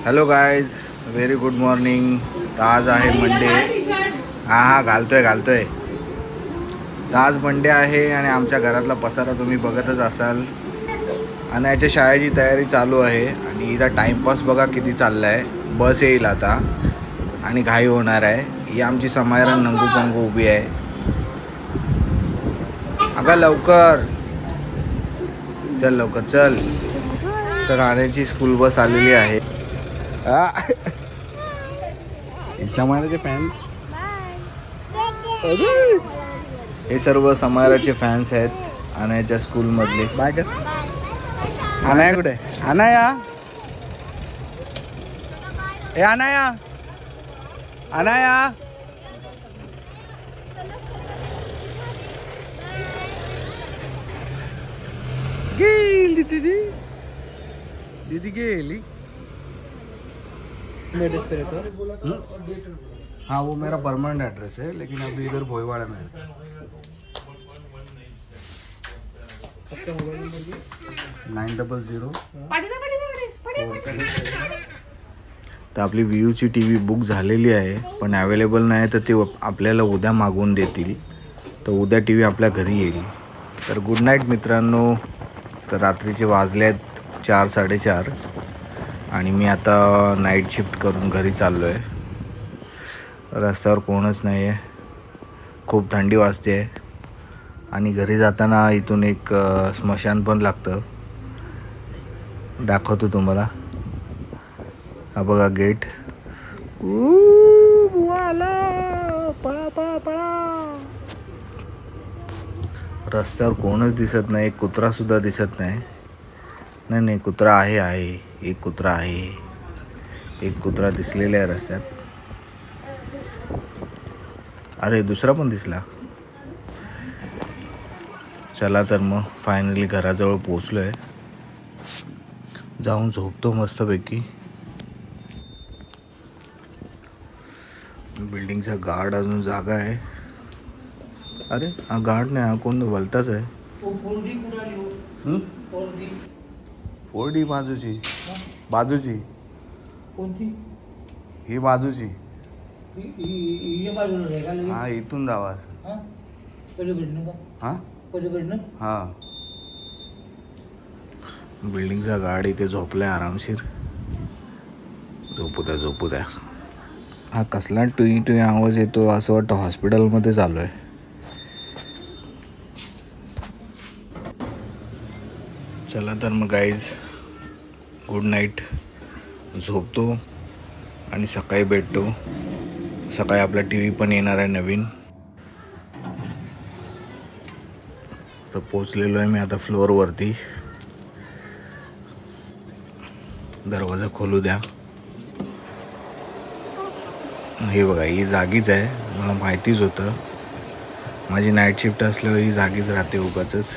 Hello guys, very good morning. आज आहे Monday. हा घालतोय. आज मंडे आहे आणि आमच्या घरातला पसारा तुम्ही बघतच असाल. अनायाच्या शाळेची तयारी चालू आहे आणि हिचा टाइमपास बघा किती चालला आहे. बस येईल आता आणि घाई होणार आहे. ही आमची समायरा नंगू पंगू उभी आहे. अगं लवकर चल, लवकर चल. तर आण्याची स्कूल बस आलेली आहे. समायराचे फॅन्स, हे सर्व समायराचे फॅन्स आहेत अनायाच्या स्कूलमधले. बाय कर. अनाया कुठे? अनाया, ए अनाया, अनाया. गेली दीदी गेली. हाँ वो मेरा परमानेंट एड्रेस है, लेकिन अभी इधर भोईवाड़ा में है. 900. तर आपली व्ह्यूची टी व्ही बुक झालेली आहे, पण अवेलेबल नाही. तर ते आपल्याला उद्या मागवून देतील. तर उद्या टी व्ही आपल्या घरी येईल. तर गुड नाईट मित्रांनो. तर रात्रीचे वाजले आहेत 4, 4:30 आणि मी आता नाईट शिफ्ट करून घरी चाललो आहे. रस्त्यावर कोणच नाही आहे. खूप थंडी वाजते आहे आणि घरी जाताना इथून एक स्मशान पण लागतं. दाखवतो तुम्हाला. हा बघा गेट. बुवा आला. पळा पळा पळा. रस्त्यावर कोणच दिसत नाही. एक कुत्रासुद्धा दिसत नाही. नाही, कुत्रा आहे. एक कुत्रा आहे. एक कुत्रा दिसलेला आहे रस्त्यात. अरे दुसरा पण दिसला. चला तर मग फायनली घराजवळ पोचलो आहे. जाऊन झोपतो मस्तपैकी. बिल्डिंगचा गार्ड अजून जागा आहे. अरे हा गार्ड नाही, हा कोण बोलताच आहे. 4D बाजूची कोणती? ही बाजूची. हा इथून जावा असं. पलीकडनं का? हा पलीकडनं. हा. बिल्डिंगचा गार्ड इथे झोपलाय आरामशीर. झोपू द्या. हा कसला टुई आवाज येतो. असं वाटतं हॉस्पिटलमध्ये चालू आहे. चला तर मग गाईज, गुड नाईट. झोपतो आणि सकाळी भेटतो. सकाळी आपला टी व्ही पण येणार आहे नवीन. तर पोचलेलो आहे मी आता फ्लोअरवरती. दरवाजा खोलू द्या. हे बघा, ही जागीच आहे. मला माहितीच होतं. माझी नाईट शिफ्ट असल्यावर ही जागीच राहते उगाचच.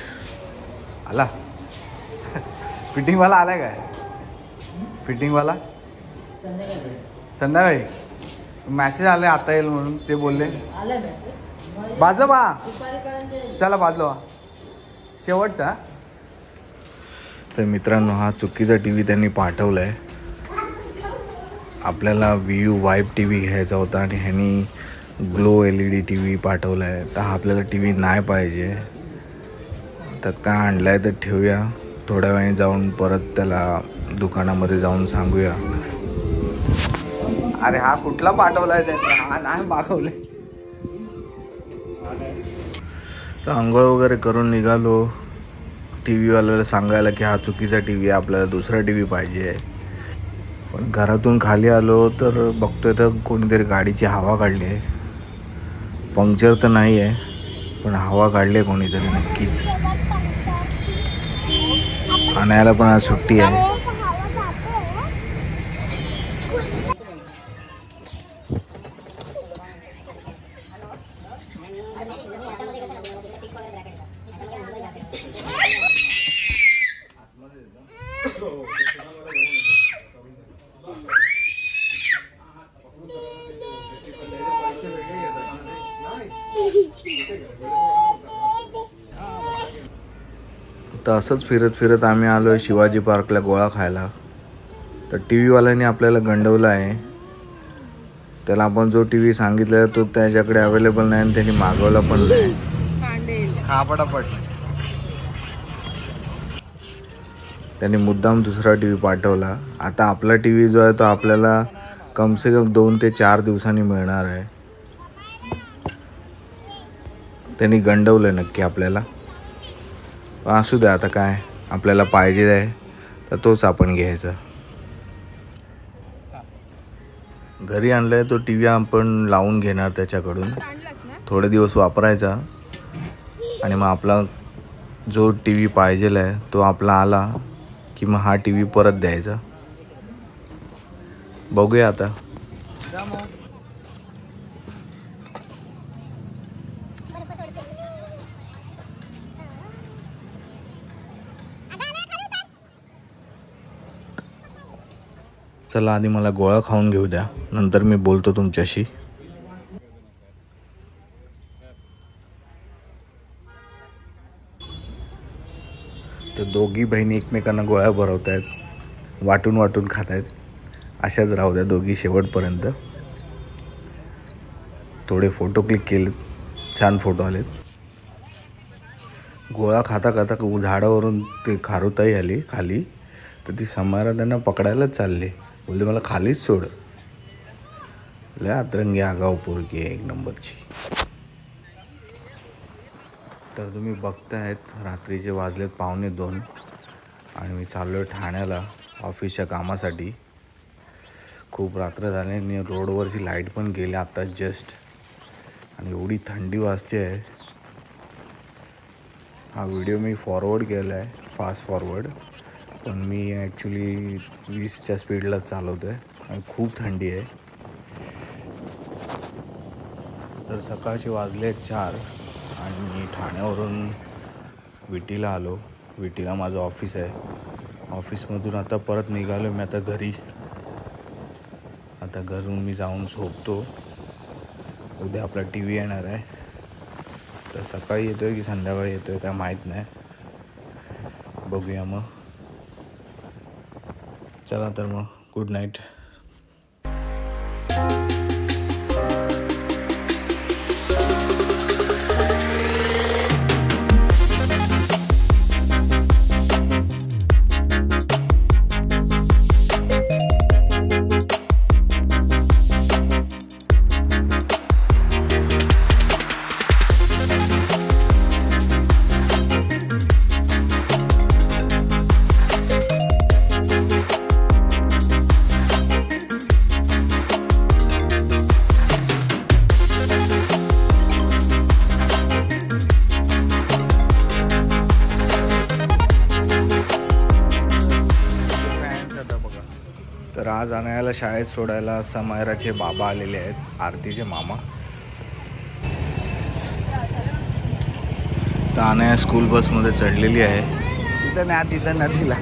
आला फिटिंगवाला आलाय काय? फिटिंगवाला संध्याकाळी मॅसेज आले आता येईल म्हणून. ते बोलले बाजू बा. चला बाजू शेवटचा. तर मित्रांनो, हा चुकीचा टी व्ही त्यांनी पाठवला आहे. आपल्याला व्ह्यू वाईब टी व्ही घ्यायचा होता आणि ह्यांनी ग्लो LED टी व्ही पाठवला आहे. तर हा आपल्याला टी व्ही नाही पाहिजे. तर काय आणलं आहे तर ठेवूया. थोड्या वेळाने जाऊन परत त्याला दुकानामध्ये जाऊन सांगूया. अरे हा कुठला पाठवला आहे त्यांनी? हा नाही मागवले. तर आंघोळ वगैरे करून निघालो. टी व्हीवाल्याला सांगायला की हा चुकीचा टी व्ही आहे, आपल्याला दुसरा टी व्ही पाहिजे. पण घरातून खाली आलो तर बघतोय तर कोणीतरी गाडीची हवा काढली आहे. पंक्चर तर नाही आहे, पण हवा काढली आहे कोणीतरी नक्कीच. आणायला पण आज सुट्टी आहे. तर असंच फिरत फिरत आम्ही आलो आहे शिवाजी पार्कला गोळा खायला. तर टी व्हीवाल्याने आपल्याला गंडवलं आहे. त्याला आपण जो टी व्ही सांगितलेला तो त्याच्याकडे अवेलेबल नाही आणि त्यांनी मागवला पण नाही. हा पटापट. त्यांनी मुद्दाम दुसरा टी व्ही पाठवला. आता आपला टी व्ही जो आहे तो आपल्याला कमसे कम 2 ते 4 दिवसांनी मिळणार आहे. त्यांनी गंडवलं नक्की आपल्याला. असू द्या, आता काय आपल्याला पाहिजे आहे तर तोच आपण घ्यायचा. घरी आणलं आहे तो टी व्ही आपण लावून घेणार त्याच्याकडून, थोडे दिवस वापरायचा आणि मग आपला जो टी व्ही पाहिजेल आहे तो आपला आला की मग हा टी व्ही परत द्यायचा. बघूया आता. चला आधी मला गोळा खाऊन घेऊ द्या, नंतर मी बोलतो तुमच्याशी. तर दोघी बहिणी एकमेकांना गोळ्या भरवत आहेत, वाटून वाटून खात आहेत. अशाच राहू द्या दोघी शेवटपर्यंत. थोडे फोटो क्लिक केलेत, छान फोटो आलेत. गोळा खाता खाता झाडावरून ते खारुताई आली खाली, तर ती समारा त्यांना पकडायलाच चालले. बोलले मला खालीच सोड. लय अतरंगी आगाव पोरगी आहे, एक नंबरची. तर तुम्ही बघतायत रात्रीचे वाजलेत 1:45 आणि मी चाललो आहे ठाण्याला ऑफिसच्या कामासाठी. खूप रात्र झाली आणि रोडवरची लाईट पण गेली आता जस्ट, आणि एवढी थंडी वाजते आहे. हा व्हिडिओ मी फॉरवर्ड केला आहे, फास्ट फॉरवर्ड, पण मी ॲक्च्युली 20च्या स्पीडला चालवतो आहे आणि खूप थंडी आहे. तर सकाळचे वाजले 4 आणि मी ठाण्यावरून विटीला आलो. विटीला माझं ऑफिस आहे. ऑफिसमधून आता परत निघालो मी आता घरी. आता घरून मी जाऊन झोपतो. उद्या आपला टी व्ही येणार आहे. तर सकाळी येतो आहे की संध्याकाळी येतो आहे काय माहीत नाही, बघूया मग. चला तर मग गुड नाईट. तर आज अनायाला शाळेत सोडायला समायराचे बाबा आलेले आहेत, आरतीचे मामा. तर अनाया स्कूल बसमध्ये चढलेली आहे. तिथं नदीला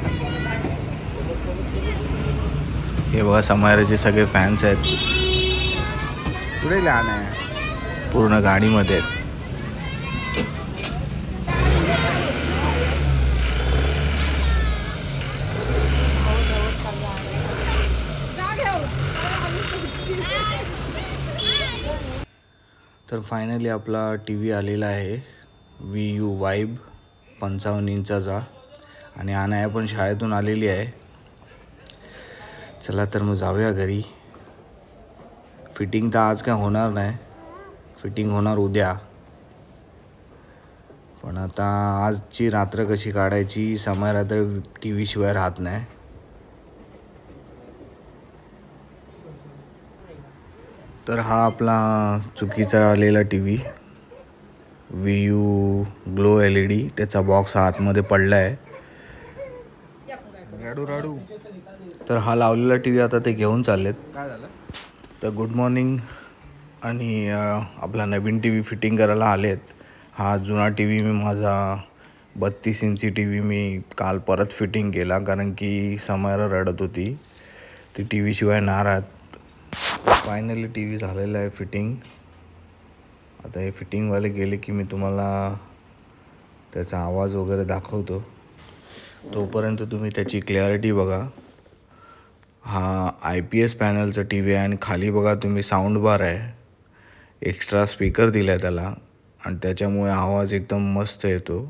हे बघा समायराचे सगळे फॅन्स आहेत. पुढे लहान आहे, पूर्ण गाडीमध्ये आहेत. तर फायनली आपला टी व्ही आलेला आहे, VU वाईब 55 इंचाचा. आणि अनाया पण शाळेतून आलेली आहे. चला तर मग जाऊया घरी. फिटिंग तर आज काय होणार नाही, फिटिंग होणार उद्या. पण आता आजची रात्र कशी काढायची, समायरा तर टी व्ही शिवाय राहत नाही. तर हा आपला चुकीचा आलेला T V VU glow LED, त्याचा बॉक्स आतमध्ये पडला आहे. राडू. तर हा लावलेला टी व्ही आता ते घेऊन चाललेत. काय झालं? तर गुड मॉर्निंग. आणि आपला नवीन टी व्ही फिटिंग करायला आलेत. हा जुना टी व्ही मी माझा 32 इंची टी व्ही मी काल परत फिटिंग केला, कारण की समायरा रडत होती, ती टी व्ही शिवाय नाराज. फायनली टी व्ही झालेला आहे फिटिंग. आता हे फिटिंगवाले गेले की मी तुम्हाला त्याचा आवाज वगैरे दाखवतो. तोपर्यंत तुम्ही त्याची क्लॅरिटी बघा. हा IPS पॅनलचा टी व्ही आहे आणि खाली बघा तुम्ही साऊंड बार आहे, एक्स्ट्रा स्पीकर दिला आहे त्याला आणि त्याच्यामुळे आवाज एकदम मस्त येतो,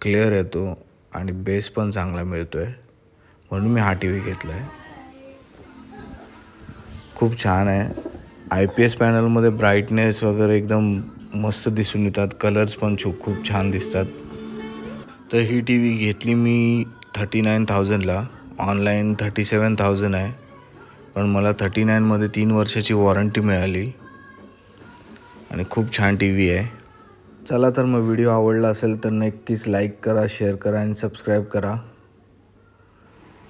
क्लिअर येतो आणि बेस पण चांगला मिळतो आहे, म्हणून मी हा टी व्ही घेतला आहे. खूप छान आहे. IPS पॅनलमध्ये ब्राईटनेस वगैरे एकदम मस्त दिसून येतात, कलर्स पण खूप छान दिसतात. तर ही टी व्ही घेतली मी 39,000ला, ऑनलाईन 37,000 आहे, पण मला 39मध्ये 3 वर्षाची वॉरंटी मिळाली आणि खूप छान टी व्ही आहे. चला तर मग व्हिडिओ आवडला असेल तर नक्कीच लाईक करा, शेअर करा आणि सबस्क्राईब करा.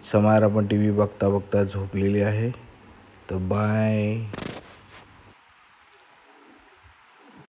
समायरा पण टी व्ही बघता बघता झोपलेली आहे. तर बाय.